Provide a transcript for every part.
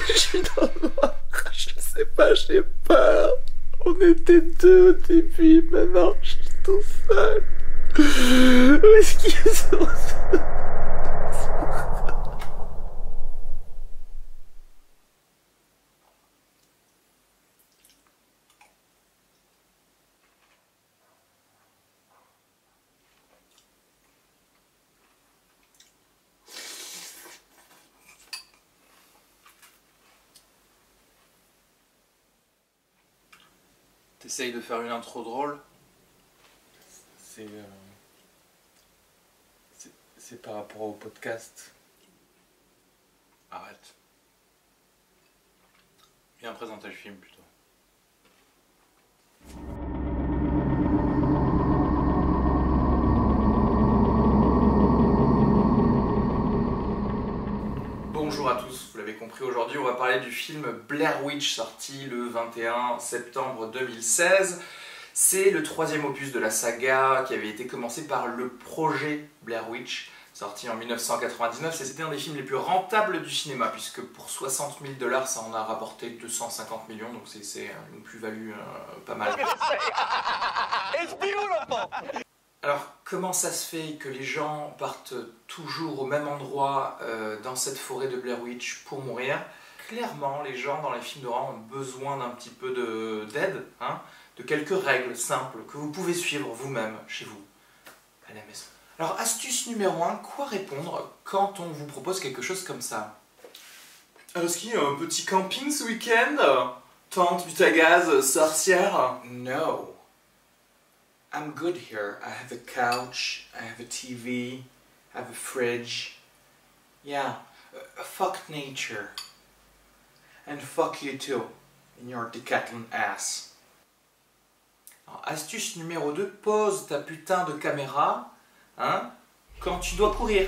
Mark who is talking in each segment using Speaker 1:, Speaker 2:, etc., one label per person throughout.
Speaker 1: Je suis dans le noir. Je sais pas, j'ai peur. On était deux au début, maintenant je suis tout seul. Où est-ce qu'ils sont?
Speaker 2: T'essayes de faire une intro drôle?
Speaker 3: C'est par rapport au podcast.
Speaker 2: Arrête. Viens présenter le film plutôt. Bonjour à tous, vous l'avez compris, aujourd'hui on va parler du film Blair Witch, sorti le 21 septembre 2016. C'est le troisième opus de la saga qui avait été commencé par le projet Blair Witch, sorti en 1999. C'était un des films les plus rentables du cinéma, puisque pour 60 000 $, ça en a rapporté 250 millions, donc c'est une plus-value pas mal. Alors, comment ça se fait que les gens partent toujours au même endroit dans cette forêt de Blair Witch pour mourir? Clairement, les gens dans les films d'horreur ont besoin d'un petit peu d'aide, hein, de quelques règles simples que vous pouvez suivre vous-même, chez vous, à la maison. Alors, astuce numéro 1, quoi répondre quand on vous propose quelque chose comme ça? Est-ce qu'il y a un petit camping ce week-end? Tente, but à gaz, sorcière? No. I'm good here. I have a couch, I have a TV, I have a fridge. Yeah, fuck nature. And fuck you too, in your decathlon ass. Alors, astuce numéro 2, pose ta putain de caméra, hein, quand tu dois courir.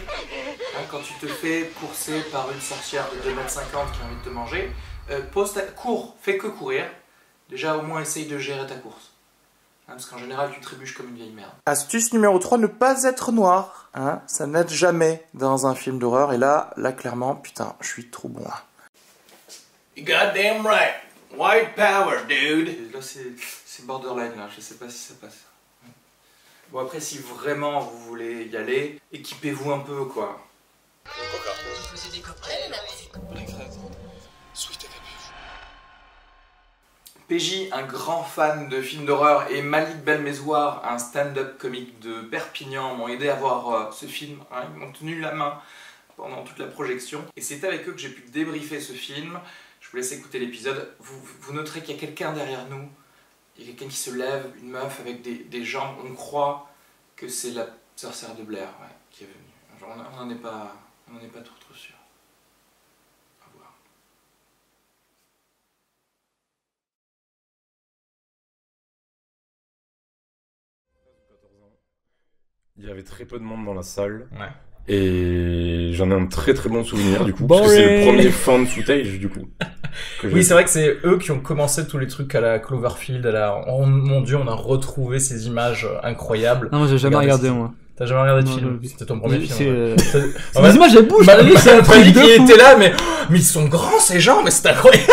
Speaker 2: Hein, quand tu te fais courser par une sorcière de 2,50 m qui a envie de te manger, cours, fais que courir. Déjà, au moins, essaye de gérer ta course. Hein, parce qu'en général, tu trébuches comme une vieille merde. Astuce numéro 3, ne pas être noir. Hein, ça n'aide jamais dans un film d'horreur. Et là, clairement, putain, je suis trop bon. Là. You goddamn right. White power, dude. Et là, c'est borderline, là. Je sais pas si ça passe. Bon, après, si vraiment vous voulez y aller, équipez-vous un peu, quoi. PJ, un grand fan de films d'horreur, et Malik Belmezouar, un stand-up comique de Perpignan, m'ont aidé à voir ce film. Hein, ils m'ont tenu la main pendant toute la projection. Et c'est avec eux que j'ai pu débriefer ce film. Je vous laisse écouter l'épisode. Vous noterez qu'il y a quelqu'un derrière nous. Il y a quelqu'un qui se lève, une meuf avec des jambes. On croit que c'est la sorcière de Blair, ouais, qui est venue. Genre, on n'en est pas trop sûr. À voir.
Speaker 3: Il y avait très peu de monde dans la salle.
Speaker 2: Ouais.
Speaker 3: Et j'en ai un très très bon souvenir du coup. Parce que c'est le premier fan footage du coup.
Speaker 4: Oui, c'est vrai que c'est eux qui ont commencé tous les trucs à la Cloverfield, Oh mon dieu, on a retrouvé ces images incroyables.
Speaker 1: Non, moi j'ai jamais regardé, moi.
Speaker 4: T'as jamais regardé de film? C'était ton premier film.
Speaker 1: Les images elles bougent.
Speaker 4: C'est un truc qui était là, mais ils sont grands ces gens, mais c'est incroyable.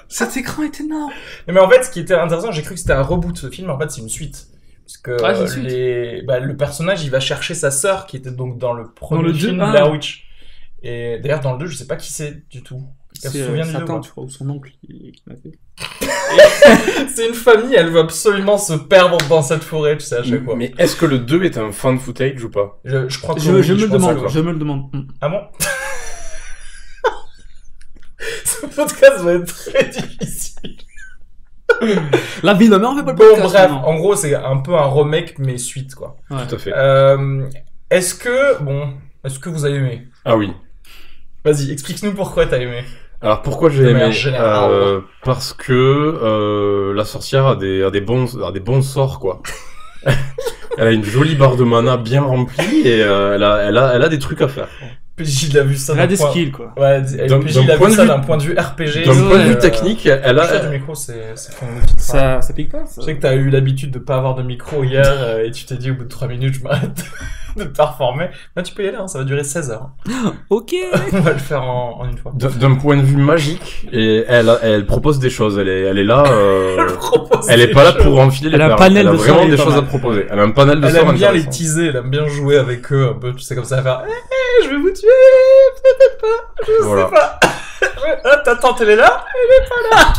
Speaker 1: Cet écran est énorme.
Speaker 4: Mais en fait, ce qui était intéressant, j'ai cru que c'était un reboot de ce film, en fait c'est une suite. Parce que le personnage il va chercher sa sœur qui était donc dans le premier film Blair Witch. Et d'ailleurs dans le 2 je sais pas qui c'est du tout.
Speaker 1: C'est sa tante, je crois, ou son oncle qui m'a fait.
Speaker 4: C'est une famille, elle veut absolument se perdre dans cette forêt, tu sais, à chaque fois.
Speaker 3: Mais est-ce que le 2 est un fan footage ou pas?
Speaker 4: Je crois que
Speaker 1: je me le demande.
Speaker 4: Ah bon? Ce podcast va être très difficile.
Speaker 1: La vie, non, mais on fait pas le
Speaker 4: podcast. Bon, bref,
Speaker 1: non.
Speaker 4: en gros, c'est un peu un remake, mais suite, quoi.
Speaker 1: Ouais.
Speaker 3: Tout à fait.
Speaker 4: Est-ce que vous avez aimé?
Speaker 3: Ah oui.
Speaker 4: Vas-y, explique-nous pourquoi t'as aimé.
Speaker 3: Alors pourquoi j'ai aimé? Parce que la sorcière a des bons sorts, quoi. Elle a une jolie barre de mana bien remplie et elle a des trucs à faire.
Speaker 4: PJ il a vu ça
Speaker 5: d'un point... skills, quoi.
Speaker 4: Ouais, PJ il a vu ça d'un point de vue RPG.
Speaker 3: D'un point de vue technique, elle a...
Speaker 4: du micro, c'est
Speaker 5: ça pique pas, ça.
Speaker 4: Je sais que t'as eu l'habitude de pas avoir de micro hier, et tu t'es dit au bout de 3 minutes, je m'arrête de performer. Là, tu peux y aller, hein, ça va durer 16 heures.
Speaker 5: Ok.
Speaker 4: On va le faire en une fois.
Speaker 3: D'un point de vue magique, et elle propose des choses, elle est là, elle est pas là pour enfiler les perles. Elle a vraiment des choses à proposer. Elle a un panel de sorts.
Speaker 4: Elle aime bien les teaser, elle aime bien jouer avec eux, un peu, tu sais, comme ça, à faire, je vais vous tuer, peut-être pas, je sais pas. Ta tante, elle est là, elle est pas là.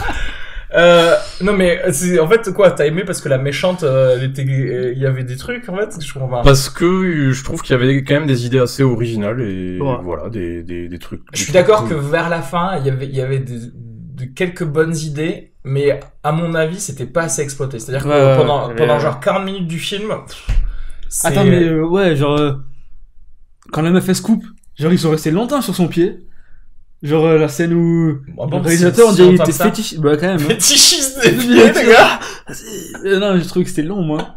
Speaker 4: Non mais c'est en fait quoi, t'as aimé parce que la méchante il y avait des trucs en fait, je comprends pas.
Speaker 3: Parce que je trouve qu'il y avait quand même des idées assez originales et voilà des trucs.
Speaker 4: Je suis d'accord que vers la fin, il y avait quelques bonnes idées, mais à mon avis, c'était pas assez exploité. C'est-à-dire que pendant genre 40 minutes du film,
Speaker 5: attends mais ouais, genre quand la meuf fait scoop, genre ils sont restés longtemps sur son pied. Genre la scène où le réalisateur on dirait il était fétichiste, bah quand même.
Speaker 4: Fétichiste des pieds, les gars.
Speaker 5: Non, je trouve que c'était long, moi.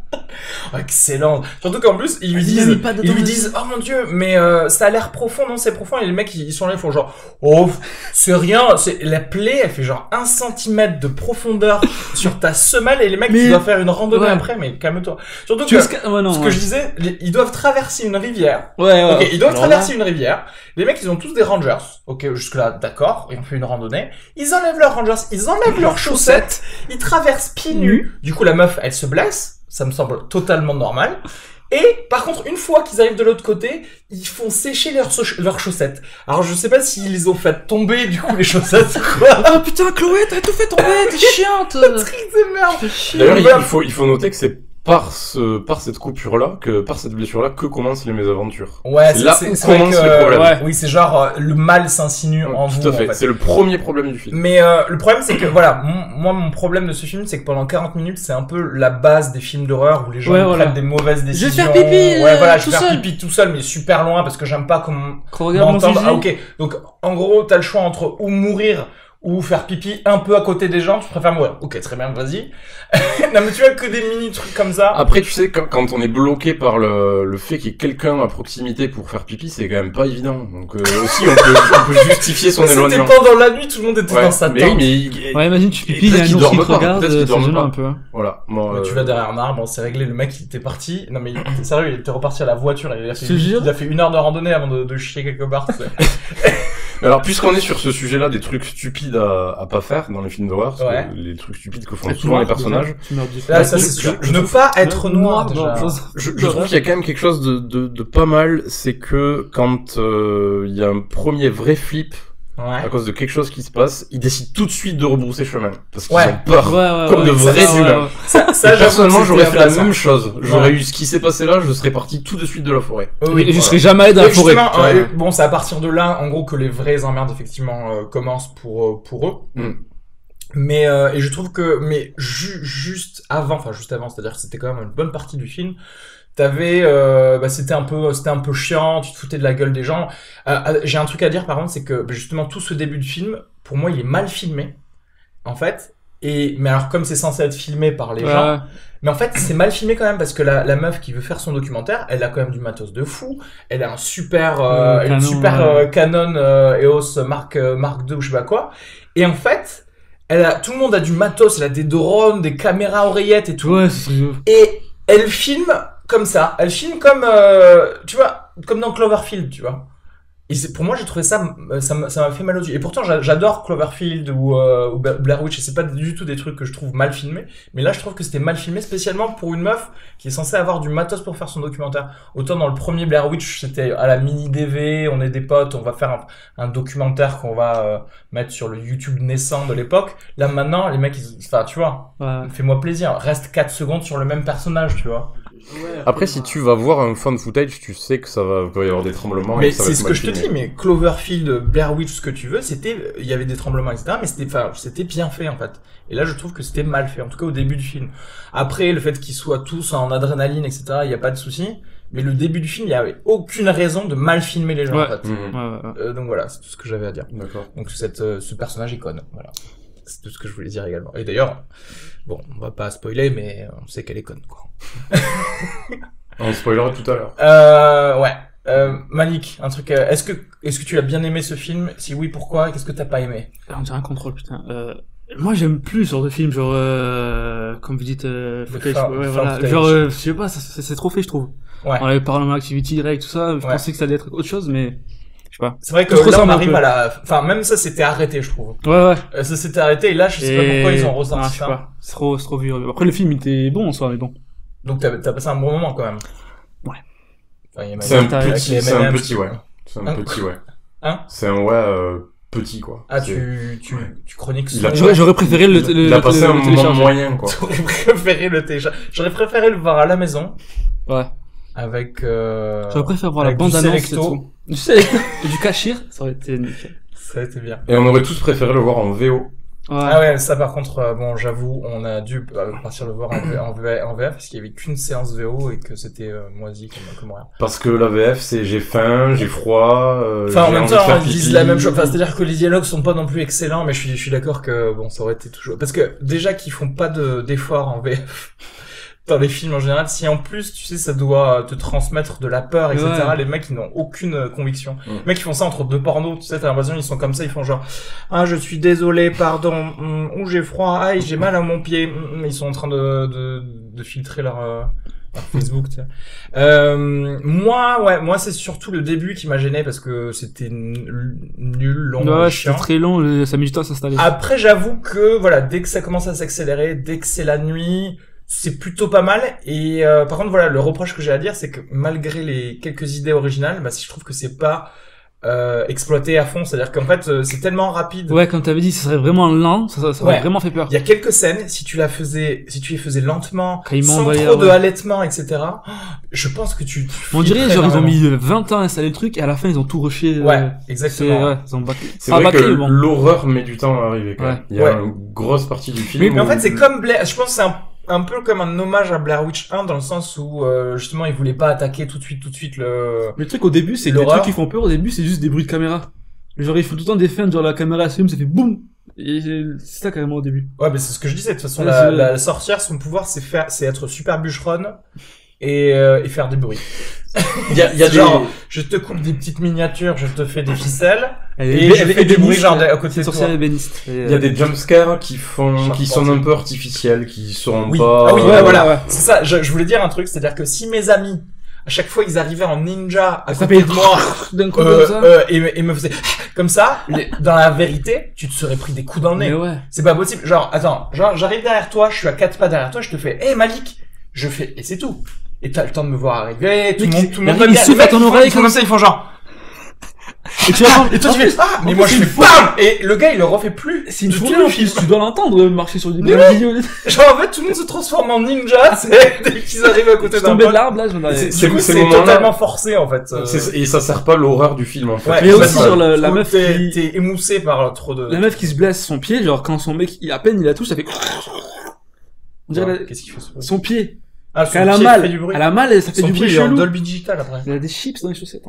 Speaker 4: Excellent. Surtout qu'en plus ils lui disent oh mon dieu, mais ça a l'air profond, non c'est profond, et les mecs ils sont là, ils font genre oh c'est rien, c'est la plaie, elle fait genre 1 centimètre de profondeur sur ta semelle, et les mecs ils doivent faire une randonnée après, mais calme-toi. Surtout que ce que je disais, ils doivent traverser une rivière. Ok, ils doivent traverser une rivière. Les mecs ils ont tous des rangers. Ok, jusque là d'accord, et on fait une randonnée. Ils enlèvent leurs rangers, ils enlèvent leurs chaussettes, ils traversent pieds nus. Du coup la meuf elle se blesse. Ça me semble totalement normal. Et par contre, une fois qu'ils arrivent de l'autre côté, ils font sécher leurs chaussettes. Alors je sais pas s'ils les ont fait tomber du coup les chaussettes ou quoi.
Speaker 5: Oh putain Chloé, t'as tout fait tomber, t'es chiante.
Speaker 4: Triste de merde.
Speaker 3: D'ailleurs il faut noter que c'est par cette coupure-là, par cette blessure-là, que commencent les mésaventures.
Speaker 4: Ouais,
Speaker 3: c'est là où commencent les problèmes.
Speaker 4: Ouais. Oui, c'est genre, le mal s'insinue en vous.
Speaker 3: Tout à fait. En fait. C'est le premier problème du film.
Speaker 4: Mais, le problème, c'est que, voilà, mon problème de ce film, c'est que pendant 40 minutes, c'est un peu la base des films d'horreur où les gens prennent des mauvaises décisions.
Speaker 5: Je vais faire pipi!
Speaker 4: Ouais, voilà, je vais faire pipi tout seul, mais super loin, parce que j'aime pas qu'on m'entende. Ah, ok. Donc, en gros, t'as le choix entre ou mourir, ou faire pipi un peu à côté des gens, tu préfères mourir. Ok, très bien, vas-y. Non, mais tu vois que des mini trucs comme ça.
Speaker 3: Après, tu sais, quand on est bloqué par le fait qu'il y ait quelqu'un à proximité pour faire pipi, c'est quand même pas évident. Donc, aussi, on peut justifier son éloignement.
Speaker 4: C'était pendant la nuit, tout le monde était dans sa tente.
Speaker 5: Ouais, imagine, tu fais pipi, il y a un ours qui te regarde, c'est gênant un peu.
Speaker 3: Voilà.
Speaker 4: Tu vas derrière un arbre, bon, c'est réglé, le mec, il était parti. Non, mais sérieux, il était reparti à la voiture, il a fait 1 heure de randonnée avant de chier quelque part, tu sais.
Speaker 3: Alors, puisqu'on est sur ce sujet-là, des trucs stupides à pas faire dans les films d'horreur, les trucs stupides que font souvent les personnages.
Speaker 4: Là, ça c'est sûr. Ne pas être noir, déjà.
Speaker 3: Je trouve qu'il y a quand même quelque chose de pas mal, c'est que quand il y a un premier vrai flip, à cause de quelque chose qui se passe, ils décident tout de suite de rebrousser chemin. Parce qu'ils ont peur, comme de vrais humains. Personnellement, j'aurais fait la même chose. J'aurais eu ce qui s'est passé là, je serais parti tout de suite de la forêt.
Speaker 5: Et je serais jamais allé dans la forêt.
Speaker 4: Bon, c'est à partir de là, en gros, que les vraies emmerdes, effectivement, commencent pour eux. Mais, et je trouve que, juste avant, c'est-à-dire que c'était quand même une bonne partie du film, t'avais c'était un peu chiant, tu te foutais de la gueule des gens. J'ai un truc à dire par contre, c'est que justement tout ce début de film, pour moi il est mal filmé en fait, mais alors comme c'est censé être filmé par les gens, mais en fait c'est mal filmé quand même, parce que la meuf qui veut faire son documentaire, elle a quand même du matos de fou, elle a un super Canon EOS Mark II ou je sais pas quoi, et en fait tout le monde a du matos, elle a des drones, des caméras oreillettes et tout, et elle filme comme ça, elle filme comme, tu vois, comme dans Cloverfield, tu vois. Et pour moi, j'ai trouvé ça m'a fait mal aux yeux. Et pourtant, j'adore Cloverfield ou Blair Witch, et c'est pas du tout des trucs que je trouve mal filmés. Mais là, je trouve que c'était mal filmé, spécialement pour une meuf qui est censée avoir du matos pour faire son documentaire. Autant dans le premier Blair Witch, c'était à la mini DV, on est des potes, on va faire un documentaire qu'on va mettre sur le YouTube naissant de l'époque. Là, maintenant, les mecs, enfin, tu vois, fais-moi plaisir. Reste 4 secondes sur le même personnage, tu vois.
Speaker 3: Après, si tu vas voir un fan footage, tu sais que ça va y avoir des tremblements.
Speaker 4: Mais c'est ce que je te dis, mais Cloverfield, Blair Witch, ce que tu veux, il y avait des tremblements, etc., mais c'était bien fait, en fait. Et là, je trouve que c'était mal fait, en tout cas au début du film. Après, le fait qu'ils soient tous en adrénaline, etc., il y a pas de souci. Mais le début du film, il y avait aucune raison de mal filmer les gens, en fait. Donc voilà, c'est tout ce que j'avais à dire.
Speaker 3: D'accord.
Speaker 4: Donc ce personnage icône, voilà. C'est tout ce que je voulais dire également. Et d'ailleurs, bon, on va pas spoiler, mais on sait qu'elle est conne, quoi.
Speaker 3: On spoilera tout à l'heure.
Speaker 4: Malik, un truc. Est-ce que tu as bien aimé ce film? Si oui, pourquoi? Qu'est-ce que t'as pas aimé?
Speaker 5: On dirait un contrôle, putain. Moi, j'aime plus ce genre de film, genre, comme vous dites, footage, voilà. Genre, je sais pas, c'est trop fait, je trouve. Ouais. On avait Paranormal Activity direct, tout ça, je pensais que ça allait être autre chose, mais, je sais pas.
Speaker 4: C'est vrai que là, on arrive à la, enfin, même ça, c'était arrêté, je trouve.
Speaker 5: Ouais.
Speaker 4: Ça s'était arrêté, et là, je sais pas pourquoi ils ont ressorti ça.
Speaker 5: Je sais pas. C'est trop vieux. Après, le film, il était bon en soi, mais bon.
Speaker 4: Donc, t'as passé un bon moment, quand même.
Speaker 5: Ouais.
Speaker 3: Enfin, c'est un petit, ouais. Hein? C'est un, petit, quoi.
Speaker 4: Ah, tu chroniques
Speaker 5: J'aurais préféré
Speaker 3: il a passé un moment moyen, quoi.
Speaker 4: J'aurais préféré le télécharger. J'aurais préféré le voir à la maison.
Speaker 5: Ouais.
Speaker 4: Avec,
Speaker 5: j'aurais préféré voir la bande-annonce et tout. Du Cachir, ça aurait été nickel.
Speaker 4: Ça aurait été bien.
Speaker 3: Et on aurait tous préféré le voir en VO.
Speaker 5: Ouais.
Speaker 4: Ah ouais, ça par contre, bon, j'avoue, on a dû partir le voir en VF parce qu'il y avait qu'une séance VO et que c'était moisi comme rien.
Speaker 3: Parce que la VF, c'est j'ai faim, j'ai froid.
Speaker 4: Enfin, en même temps, ils disent la même chose. Enfin, c'est-à-dire que les dialogues sont pas non plus excellents, mais je suis d'accord que bon, ça aurait été toujours. Parce que déjà qu'ils font pas d'efforts en VF. Dans les films en général, si en plus, tu sais, ça doit te transmettre de la peur, etc., les mecs, ils n'ont aucune conviction. Les mecs, ils font ça entre deux pornos, tu sais, t'as l'impression, ils sont comme ça, ils font genre, ah, je suis désolé, pardon, ou j'ai froid, ah, j'ai mal à mon pied, ils sont en train de filtrer leur Facebook, tu sais. Moi, c'est surtout le début qui m'a gêné parce que c'était nul, long, chiant.
Speaker 5: C'était très long, ça met du temps à s'installer.
Speaker 4: Après, j'avoue que, voilà, dès que ça commence à s'accélérer, dès que c'est la nuit, c'est plutôt pas mal. Et par contre, voilà, le reproche que j'ai à dire, c'est que malgré les quelques idées originales, bah, je trouve que c'est pas exploité à fond. C'est-à-dire qu'en fait, c'est tellement rapide.
Speaker 5: Ouais, comme t'avais dit, ça serait vraiment lent, ça aurait vraiment fait peur.
Speaker 4: Il y a quelques scènes, si tu les faisais lentement, sans trop de halètement, etc., je pense que
Speaker 5: on dirait, genre, ils ont mis 20 ans à installer le truc, et à la fin, ils ont tout rushé.
Speaker 4: Ouais, exactement.
Speaker 3: C'est vrai que l'horreur met du temps à arriver, quand même. Il y a une grosse partie du film.
Speaker 4: Mais en fait, c'est comme Blair, je pense que c'est un peu comme un hommage à Blair Witch 1 dans le sens où justement ils voulaient pas attaquer tout de suite le.
Speaker 5: Mais le truc au début, c'est les trucs qui font peur au début, c'est juste des bruits de caméra. Genre ils font tout le temps des feintes, genre la caméra s'allume, ça fait boum. Et c'est ça carrément au début.
Speaker 4: Ouais, mais c'est ce que je disais. De toute façon, la sorcière, son pouvoir, c'est être super bûcheronne et faire des bruits. Il y a genre, je te coupe des petites miniatures, je te fais des ficelles, et je fais des bruits genre à côté de toi.
Speaker 3: Il y a des jumpscares qui sont un peu artificiels, qui sont pas...
Speaker 4: Ah oui, voilà. C'est ça, je voulais dire un truc, c'est-à-dire que si mes amis, à chaque fois ils arrivaient en ninja à côté de moi,
Speaker 5: d'un coup comme ça,
Speaker 4: et me faisaient comme ça, dans la vérité, tu te serais pris des coups dans le nez.
Speaker 5: Mais ouais.
Speaker 4: C'est pas possible. Genre, attends, j'arrive derrière toi, je suis à 4 pas derrière toi, je te fais, hey Malik, je fais, et c'est tout. Et t'as le temps de me voir arriver, tout le monde
Speaker 5: il souffle à ton oreille
Speaker 4: comme ça, ils font genre.
Speaker 5: Et tu vas
Speaker 4: et toi tu fais mais moi je fais BAM et le gars il le refait plus.
Speaker 5: C'est une folie en plus, tu dois l'entendre marcher sur des
Speaker 4: vidéos. Genre en fait tout le monde se transforme en ninja, c'est dès qu'ils arrivent à côté d'un
Speaker 5: pote. De l'arbre là,
Speaker 4: c'est totalement forcé en fait.
Speaker 3: Et ça sert pas l'horreur du film en fait.
Speaker 5: Mais aussi sur la meuf
Speaker 4: t'es émoussé par trop de.
Speaker 5: La meuf qui se blesse son pied, genre quand son mec à peine il la touche, ça fait.
Speaker 4: Qu'est-ce qu'il fait
Speaker 5: son pied.
Speaker 4: Ah,
Speaker 5: elle a mal, et ça fait du bruit chelou.
Speaker 4: Dolby Digital après.
Speaker 5: Il a des chips dans les chaussettes.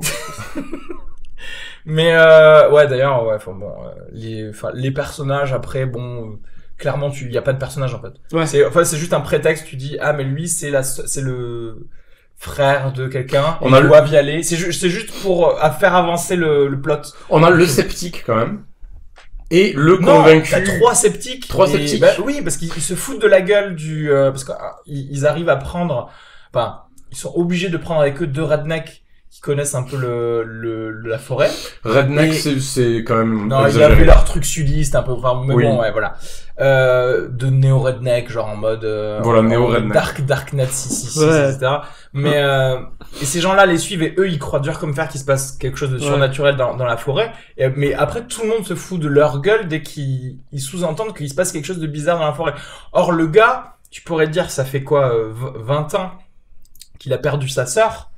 Speaker 4: Mais ouais, d'ailleurs, ouais, enfin bon, les personnages après, bon, clairement, y a pas de personnage en fait.
Speaker 5: Ouais.
Speaker 4: C'est juste un prétexte. Tu dis ah mais lui c'est le frère de quelqu'un.
Speaker 3: On
Speaker 4: doit y aller. C'est juste pour faire avancer le plot.
Speaker 3: On a le sceptique quand même. Et le convaincu.
Speaker 4: T'as 3 sceptiques.
Speaker 3: 3 sceptiques.
Speaker 4: Bah, oui, parce qu'ils se foutent de la gueule parce qu'ils arrivent à prendre, enfin, ils sont obligés de prendre avec eux 2 rednecks qui connaissent un peu la forêt.
Speaker 3: Redneck, c'est quand même.
Speaker 4: Non, il y avait leur truc sudiste, un peu, enfin, mais bon, ouais, voilà. De néo-redneck, genre en mode,
Speaker 3: voilà, néo-redneck.
Speaker 4: Dark Nazi, etc. Mais, et ces gens-là les suivent et eux, ils croient dur comme fer qu'il se passe quelque chose de surnaturel dans la forêt. Mais après, tout le monde se fout de leur gueule dès qu'ils sous-entendent qu'il se passe quelque chose de bizarre dans la forêt. Or, le gars, tu pourrais te dire, ça fait quoi, 20 ans qu'il a perdu sa sœur.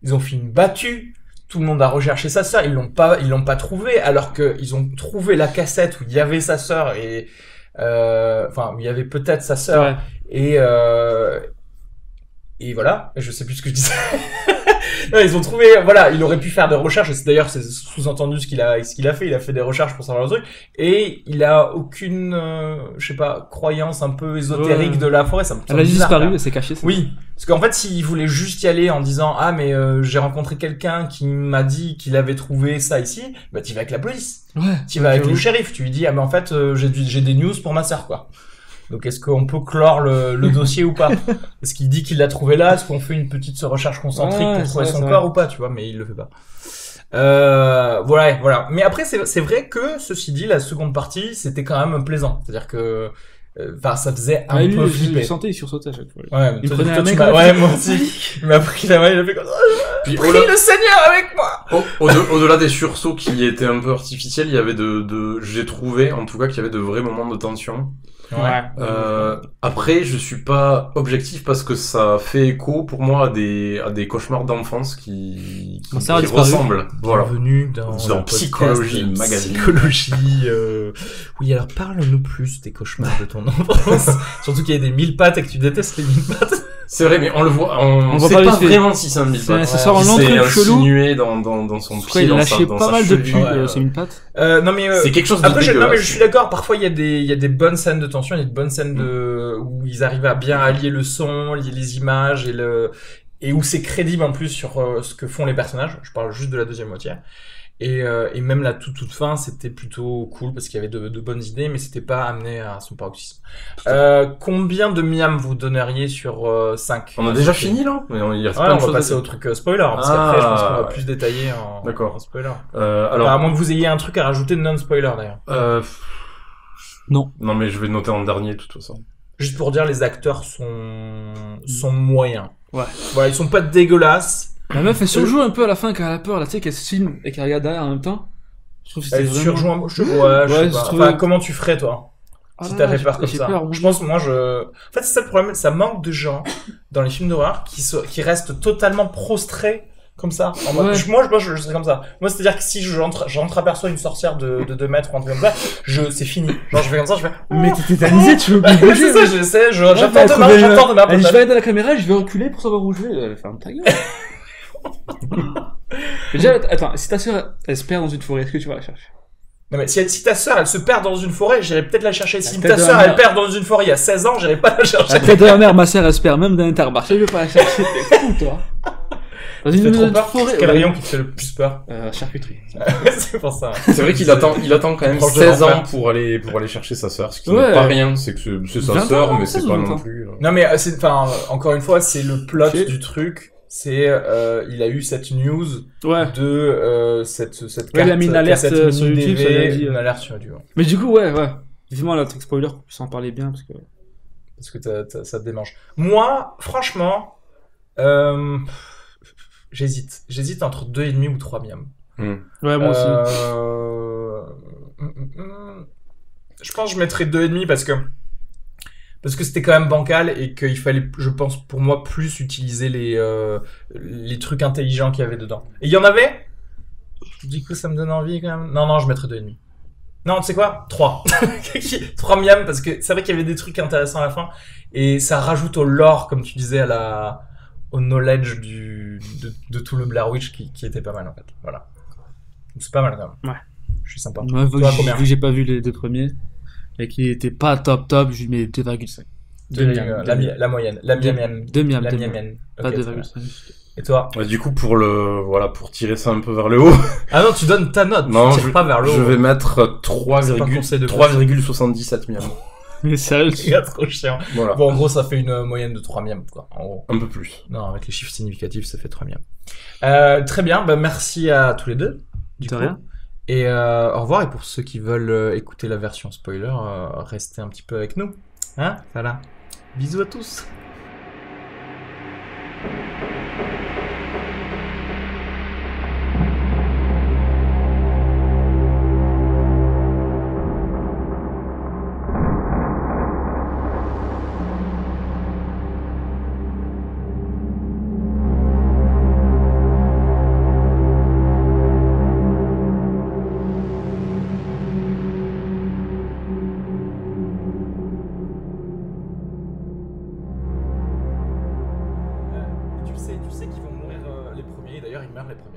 Speaker 4: Ils ont fait une battue. Tout le monde a recherché sa sœur. Ils l'ont pas trouvé, alors que ils ont trouvé la cassette où il y avait sa sœur et, enfin, il y avait peut-être sa sœur et voilà. Je sais plus ce que je disais. Non, ils ont trouvé, voilà, il aurait pu faire des recherches, et d'ailleurs, c'est sous-entendu ce qu'il a fait. Il a fait des recherches pour savoir le truc, et il a aucune, je sais pas, croyance un peu ésotérique de la forêt.
Speaker 5: Elle a disparu, elle s'est cachée.
Speaker 4: Oui. Parce qu'en fait, s'il voulait juste y aller en disant, ah, mais j'ai rencontré quelqu'un qui m'a dit qu'il avait trouvé ça ici, bah, tu vas avec la police.
Speaker 5: Ouais.
Speaker 4: Tu vas avec le shérif. Tu lui dis, ah, mais en fait, j'ai des news pour ma sœur, quoi. Donc, est-ce qu'on peut clore le dossier ou pas? Est-ce qu'il dit qu'il l'a trouvé là? Est-ce qu'on fait une petite recherche concentrique pour trouver son corps ou pas, tu vois? Mais il le fait pas. Voilà. Mais après, c'est vrai que, ceci dit, la seconde partie, c'était quand même plaisant. C'est-à-dire que, ça faisait un peu flipper.
Speaker 5: Je sentais, il sursautait à chaque fois.
Speaker 4: Ouais,
Speaker 5: il prenait un mec.
Speaker 4: Ouais, moi aussi. Il m'a pris la main, il a fait comme ça. Puis, prie le Seigneur avec moi!
Speaker 3: Au-delà des sursauts qui étaient un peu artificiels, il y avait j'ai trouvé, en tout cas, qu'il y avait de vrais moments de tension.
Speaker 4: Ouais.
Speaker 3: Après, je suis pas objectif parce que ça fait écho pour moi à des cauchemars d'enfance qui ressemblent.
Speaker 4: Voilà. Bienvenue dans
Speaker 3: Psychologie Magazine.
Speaker 4: Psychologie. Oui, alors parle-nous plus des cauchemars de ton enfance. Surtout qu'il y a des 1000 pattes et que tu détestes les 1000 pattes.
Speaker 3: C'est vrai, mais on le voit, on sait pas vraiment si c'est un 1000 pattes.
Speaker 5: Ça sort un long truc chelou.
Speaker 3: Insinué dans son pied,
Speaker 5: il a lâché pas mal de pu,
Speaker 3: ouais.
Speaker 5: c'est une patte.
Speaker 4: Non mais
Speaker 3: c'est quelque chose de
Speaker 4: après,
Speaker 3: dégueulasse.
Speaker 4: Non mais je suis d'accord, parfois il y a des bonnes scènes de tension, il y a des bonnes scènes où ils arrivent à bien allier le son, les images et où c'est crédible en plus sur ce que font les personnages. Je parle juste de la deuxième moitié. Et même la toute fin, c'était plutôt cool parce qu'il y avait de bonnes idées, mais c'était pas amené à son paroxysme. Combien de miam vous donneriez sur 5?
Speaker 3: On a déjà fini là? Mais il reste
Speaker 4: on va passer au truc spoiler, parce qu'après je pense qu'on va plus détailler en spoiler. Alors, à moins que vous ayez un truc à rajouter de non-spoiler d'ailleurs.
Speaker 5: Non,
Speaker 3: mais je vais noter en dernier de toute façon.
Speaker 4: Juste pour dire, les acteurs sont moyens.
Speaker 5: Ouais.
Speaker 4: Voilà, ils sont pas dégueulasses.
Speaker 5: La meuf, elle surjoue un peu à la fin quand elle a peur, là, tu sais, qu'elle se filme et qu'elle regarde derrière en même temps. Je trouve que c'était vraiment...
Speaker 4: surjoue un peu, je sais pas. Enfin, comment tu ferais, toi? Si t'avais peur comme ça. Je pense, moi, En fait, c'est ça le problème, ça manque de gens dans les films d'horreur qui restent totalement prostrés comme ça. En mode, moi, je serais comme ça. Moi, c'est-à-dire que si j'entreaperçois une sorcière de 2 mètres ou un truc comme ça, c'est fini. Genre, je fais comme ça, je fais...
Speaker 5: Mais t'es tétanisé, tu veux plus bouger.
Speaker 4: C'est ça, je sais, j'attends demain.
Speaker 5: Je vais aller à la caméra, je vais reculer pour savoir où je vais. Ferme ta gueule. Déjà, attends, si ta sœur elle se perd dans une forêt, est-ce que tu vas la chercher?
Speaker 4: Non mais si ta sœur elle se perd dans une forêt, j'irai peut-être la chercher. Si ta sœur elle perd dans une forêt il y a 16 ans, j'irai pas la chercher.
Speaker 5: La tête de la mère, ma sœur elle se perd même dans Intermarché, je vais pas la chercher. T'es fou toi.
Speaker 4: Dans une forêt. Quel rayon qui te fait le plus peur?
Speaker 5: Charcuterie.
Speaker 4: C'est pour ça.
Speaker 3: C'est vrai qu'il attend quand même 16 ans pour aller chercher sa sœur, ce qui n'est pas rien, c'est que c'est sa sœur, mais c'est pas non plus.
Speaker 4: Non mais encore une fois, c'est le plot du truc. C'est il a eu cette news de cette carte,
Speaker 5: il a mis une alerte sur YouTube,
Speaker 4: une alerte sur YouTube.
Speaker 5: Mais du coup ouais vivement la truc spoiler pour s'en parler bien
Speaker 4: parce que ça te démange. Moi franchement j'hésite entre 2,5 ou 3 miams.
Speaker 5: Ouais, moi aussi.
Speaker 4: Je pense que je mettrais 2,5 parce que c'était quand même bancal et qu'il fallait, je pense, pour moi, plus utiliser les trucs intelligents qu'il y avait dedans. Et il y en avait. Du coup, ça me donne envie quand même. Non, je mettrais 2,5. Non, tu sais quoi? 3. 3 miams, parce que c'est vrai qu'il y avait des trucs intéressants à la fin. Et ça rajoute au lore, comme tu disais, au knowledge de tout le Blair Witch qui était pas mal, en fait. Voilà. Donc c'est pas mal quand même.
Speaker 5: Ouais.
Speaker 4: Je suis sympa.
Speaker 5: Moi, vu que j'ai pas vu les 2 premiers, et qui était pas top, je lui mets 2,5.
Speaker 4: La moyenne. La mienne.
Speaker 5: 2 miams. Pas
Speaker 4: okay,
Speaker 5: 2,5.
Speaker 4: Et toi?
Speaker 3: Du coup, pour tirer ça un peu vers le haut.
Speaker 4: Ah non, tu donnes ta note.
Speaker 3: Non,
Speaker 4: tu tires pas vers le haut.
Speaker 3: Je vais mettre 3,77 miams.
Speaker 5: Mais sérieux,
Speaker 4: tu es trop chiant.
Speaker 3: Voilà.
Speaker 4: Bon, en gros, ça fait une moyenne de 3 miams, quoi. En gros.
Speaker 3: Un peu plus.
Speaker 4: Non, avec les chiffres significatifs, ça fait 3 miams. Très bien. merci à tous les deux.
Speaker 5: De rien.
Speaker 4: Et au revoir. Et pour ceux qui veulent écouter la version spoiler, restez un petit peu avec nous. Hein? Voilà. Bisous à tous.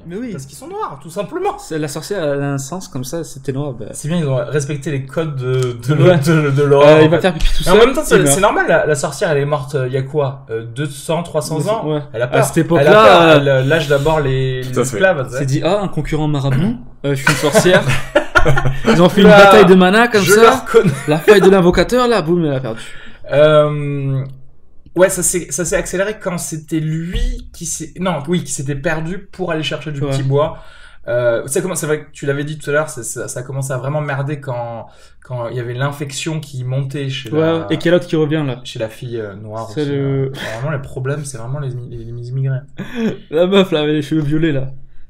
Speaker 5: Mais oui.
Speaker 2: Parce qu'ils sont noirs, tout simplement.
Speaker 5: La sorcière elle a un sens comme ça, c'était noir. Bah...
Speaker 2: C'est bien, ils ont respecté les codes de l'horreur.
Speaker 5: Il va faire pipi tout seul.
Speaker 2: En même temps, c'est normal, la sorcière, elle est morte il y a quoi 200, 300 ans.
Speaker 5: Ouais.
Speaker 2: Elle a peur.
Speaker 5: À cette époque-là,
Speaker 2: elle lâche d'abord les esclaves.
Speaker 5: C'est dit, un concurrent marabout, je suis une sorcière. Ils ont fait une bataille de mana comme ça. La faille de l'invocateur, là, boum, elle a perdu.
Speaker 2: Ouais, ça s'est accéléré quand c'était lui qui s'était perdu pour aller chercher du petit bois. C'est vrai que tu l'avais dit tout à l'heure, ça a commencé à vraiment merder quand il y avait l'infection qui montait chez
Speaker 5: et quel autre qui revient là?
Speaker 2: Chez la fille noire
Speaker 5: c'est
Speaker 2: aussi. Vraiment, les problèmes, c'est vraiment les immigrés.
Speaker 5: La meuf là, avec les cheveux violets là.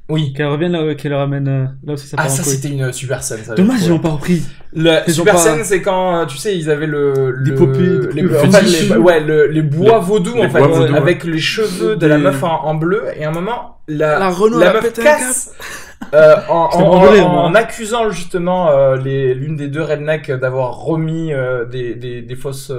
Speaker 2: Oui.
Speaker 5: Qu'elle revienne là, qu'elle le ramène là aussi ça part.
Speaker 2: Ah, ça c'était une super scène. Ça,
Speaker 5: dommage, ils l'ont pas repris.
Speaker 2: La super scène, c'est quand, tu sais, ils avaient les bois vaudous, en fait, avec les cheveux de la meuf en bleu, et à un moment, la meuf casse, en accusant justement l'une des deux rednecks d'avoir remis des fausses